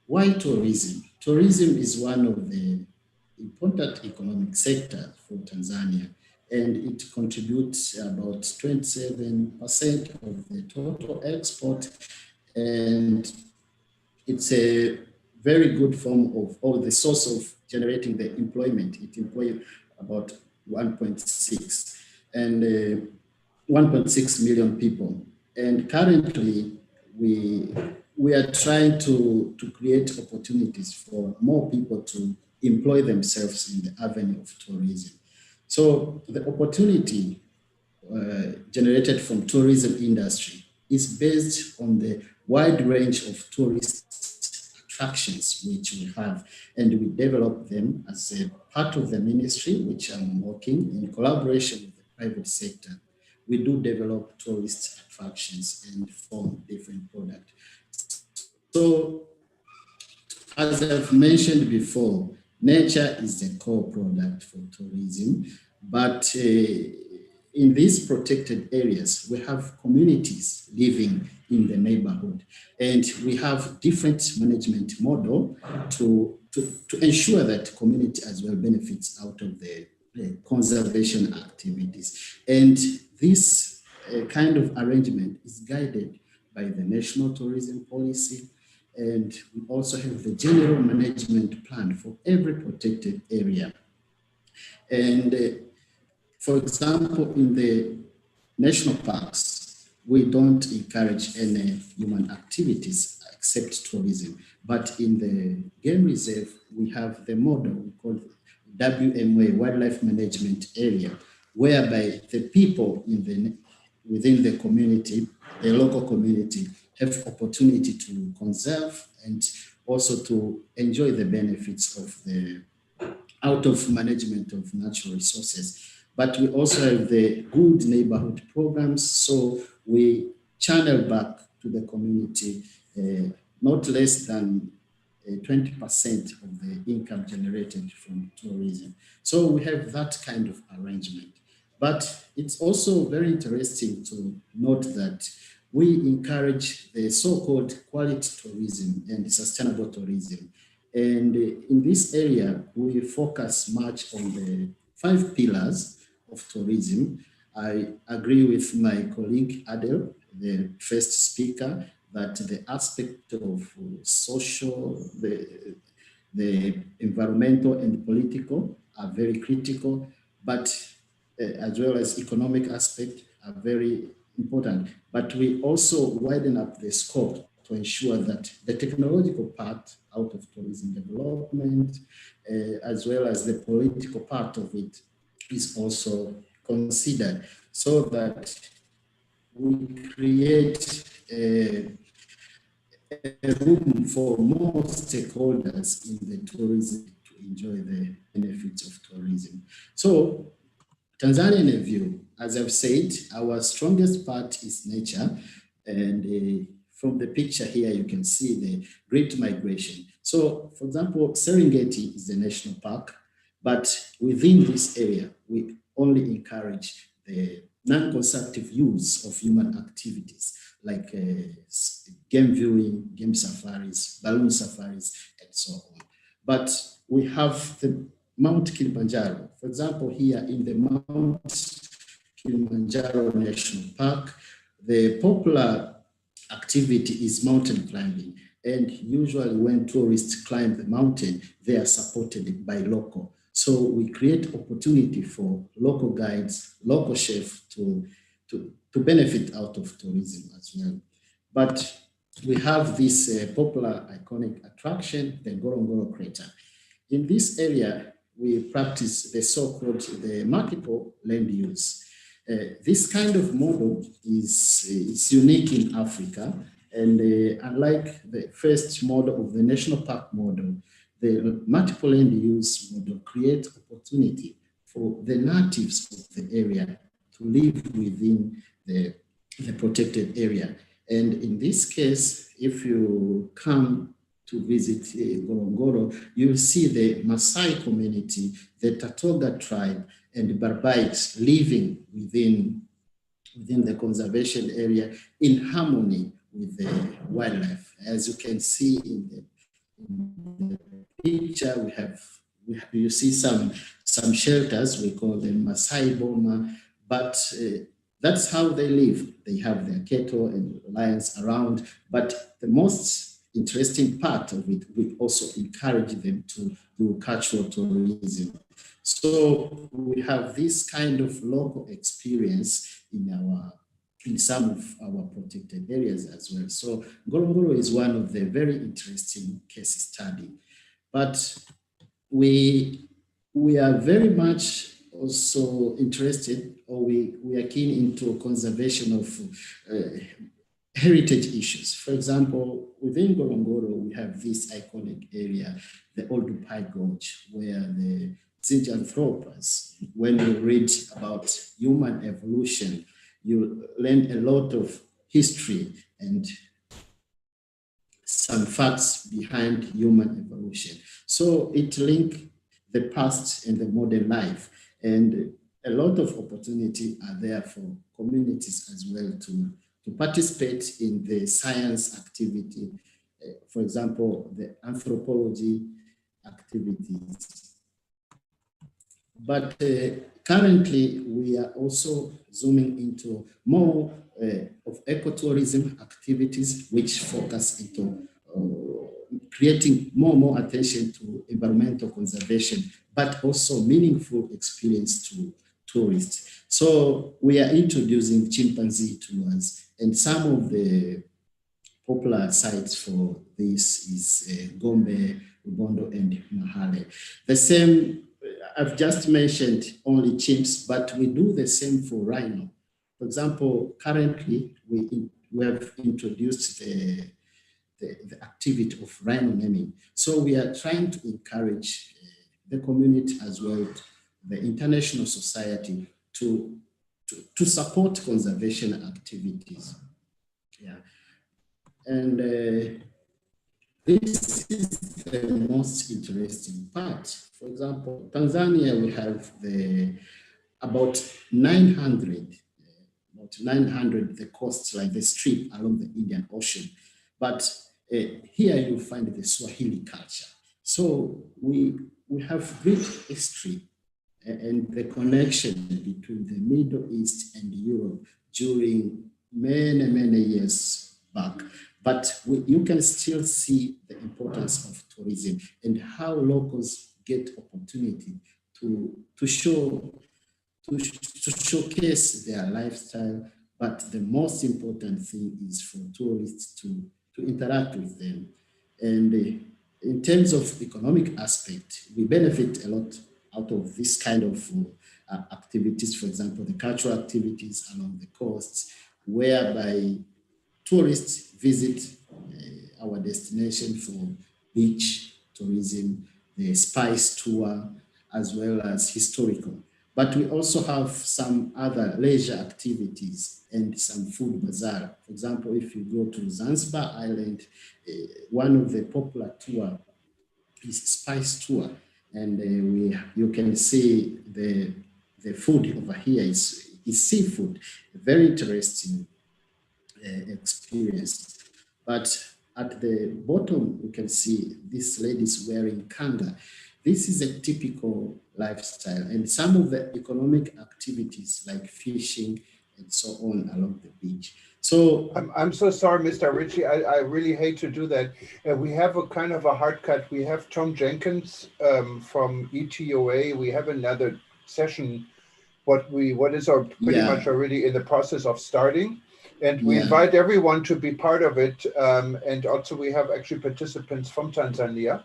E: why tourism? Tourism is one of the important economic sectors for Tanzania, and it contributes about 27% of the total export, and it's a very good form of, or the source of generating the employment. It employs about 1.6 million people, and currently we are trying to create opportunities for more people to employ themselves in the avenue of tourism. So the opportunity generated from tourism industry is based on the wide range of tourist attractions which we have, and we develop them as a part of the ministry, which I'm working in collaboration with the private sector. We do develop tourist attractions and form different products. So, as I've mentioned before, nature is the core product for tourism, but in these protected areas, we have communities living in the neighborhood, and we have different management model to ensure that community as well benefits out of the conservation activities. And this kind of arrangement is guided by the National Tourism Policy, and we also have the general management plan for every protected area. And for example, in the national parks, we don't encourage any human activities except tourism. But in the game reserve, we have the model we call WMA, Wildlife Management Area, whereby the people within the community, the local community, have opportunity to conserve and also to enjoy the benefits of the out of management of natural resources. But we also have the good neighborhood programs, so we channel back to the community not less than 20% of the income generated from tourism. So we have that kind of arrangement. But it's also very interesting to note that we encourage the so-called quality tourism and sustainable tourism. And in this area, we focus much on the 5 pillars of tourism. I agree with my colleague Adel, the first speaker, that the aspect of social, the environmental and political are very critical, but as well as economic aspect are very important. But we also widen up the scope to ensure that the technological part out of tourism development, as well as the political part of it, is also considered, so that we create a room for more stakeholders in the tourism to enjoy the benefits of tourism. So, Tanzanian view, as I've said, our strongest part is nature, and from the picture here, you can see the great migration. So, for example, Serengeti is the national park, but within this area, we only encourage the non-consumptive use of human activities like game viewing, game safaris, balloon safaris, and so on. But we have the Mount Kilimanjaro. For example, here in the Mount Kilimanjaro National Park, the popular activity is mountain climbing. And usually when tourists climb the mountain, they are supported by local. So we create opportunity for local guides, local chefs to benefit out of tourism as well. But we have this popular iconic attraction, the Ngorongoro Crater. In this area, we practice the so-called the multiple land use. This kind of model is unique in Africa, and unlike the first model of the national park model, the multiple land use model creates opportunity for the natives of the area to live within the protected area. And in this case, if you come to visit Ngorongoro, you'll see the Maasai community, the Tatoga tribe, and the Barbaites living within the conservation area in harmony with the wildlife. As you can see in the picture, you see some shelters, we call them Maasai Boma, but that's how they live. They have their cattle and lions around, but the most interesting part of it, we also encourage them to do cultural tourism. So we have this kind of local experience in some of our protected areas as well. So Ngorongoro is one of the very interesting case study. But we are very much also interested, or we are keen into conservation of heritage issues. For example, within Ngorongoro, we have this iconic area, the Oldupai Gorge, where the Zinjanthropus, when you read about human evolution, you learn a lot of history and some facts behind human evolution. So it links the past and the modern life, and a lot of opportunity are there for communities as well to participate in the science activity, for example, the anthropology activities. But currently, we are also zooming into more of ecotourism activities, which focus into creating more attention to environmental conservation, but also meaningful experience to tourists. So we are introducing chimpanzee tours, and some of the popular sites for this is Gombe, Rubondo, and Mahale. The same, I've just mentioned only chimps, but we do the same for rhino. For example, currently we have introduced the activity of rhino naming. So we are trying to encourage the community as well, the international society to support conservation activities. Yeah. And this is the most interesting part. For example, Tanzania, we have about 900, the coast, like the strip along the Indian Ocean. But here you find the Swahili culture. So we have great history and the connection between the Middle East and Europe during many years back. but you can still see the importance of tourism and how locals get opportunity to showcase their lifestyle. But the most important thing is for tourists to interact with them. And in terms of economic aspect, we benefit a lot out of this kind of activities. For example, the cultural activities along the coasts, whereby tourists visit our destination for beach tourism, the spice tour, as well as historical. But we also have some other leisure activities and some food bazaar. For example, if you go to Zanzibar Island, one of the popular tour is spice tour, and you can see the food over here is seafood, very interesting experience. But at the bottom, you can see this lady is wearing kanga. This is a typical lifestyle, and some of the economic activities like fishing and so on along the beach. So
A: I'm so sorry, Mr. Ritchie. I really hate to do that. We have a kind of a hard cut. We have Tom Jenkins from ETOA. We have another session, what is our pretty much already in the process of starting. And we invite everyone to be part of it. And also we have actually participants from Tanzania.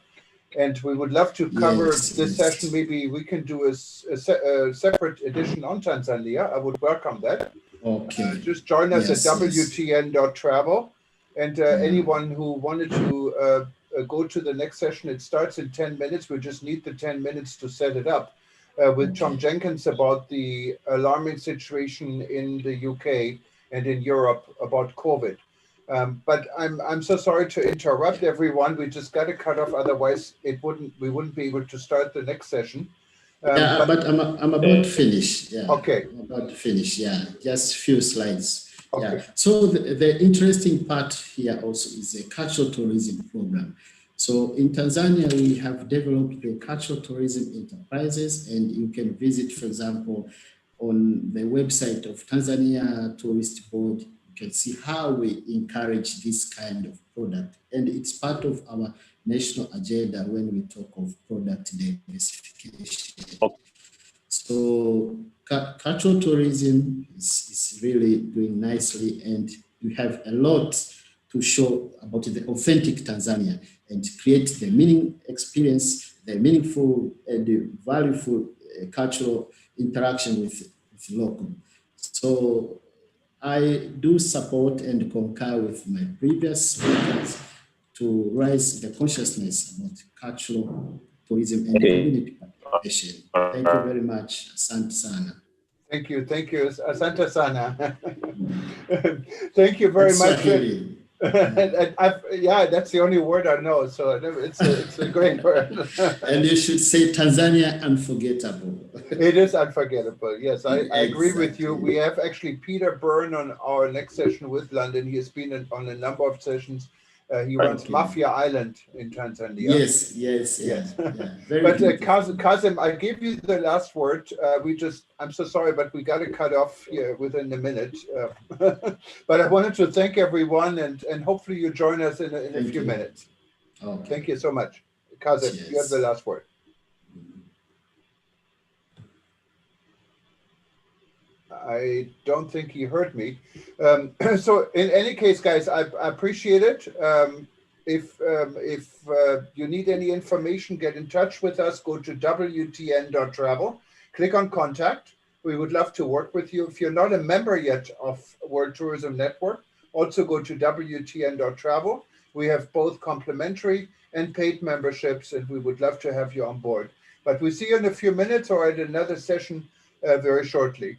A: And we would love to cover this session. Maybe we can do a separate edition on Tanzania. I would welcome that.
E: Okay.
A: Just join us at wtn.travel. And anyone who wanted to go to the next session, it starts in 10 minutes. We just need the 10 minutes to set it up with Tom Jenkins about the alarming situation in the UK and in Europe about COVID. But I'm so sorry to interrupt everyone. We just got to cut off, otherwise we wouldn't be able to start the next session.
E: But I'm about to finish. Yeah.
A: Okay.
E: I'm about to finish. Yeah. Just a few slides.
A: Okay.
E: Yeah. So the interesting part here also is a cultural tourism program. So in Tanzania, we have developed the cultural tourism enterprises, and you can visit, for example, on the website of Tanzania Tourist Board. You can see how we encourage this kind of product, and it's part of our national agenda when we talk of product diversification. So cultural tourism is really doing nicely, and we have a lot to show about the authentic Tanzania and create the meaning experience, the meaningful and the valuable cultural interaction with local. So I do support and concur with my previous speakers to raise the consciousness about cultural tourism and community participation. Thank you very much. Asante sana.
A: Thank you. Asante sana. Thank you very much. And that's the only word I know, so it's a great word.
E: And you should say Tanzania unforgettable.
A: It is unforgettable. Yes, I agree with you. We have actually Peter Byrne on our next session with London. He has been on a number of sessions. He runs Mafia Island in Tanzania.
E: Yes. Yeah.
A: But Kazim, I give you the last word. I'm so sorry, but we got to cut off here within a minute. But I wanted to thank everyone, and hopefully you join us in a few minutes.
E: Okay.
A: Thank you so much. Kazim, you have the last word. I don't think he heard me. So in any case, guys, I appreciate it. If you need any information, get in touch with us. Go to wtn.travel, click on contact. We would love to work with you. If you're not a member yet of World Tourism Network, also go to wtn.travel. We have both complimentary and paid memberships, and we would love to have you on board. But we see you in a few minutes or at another session very shortly.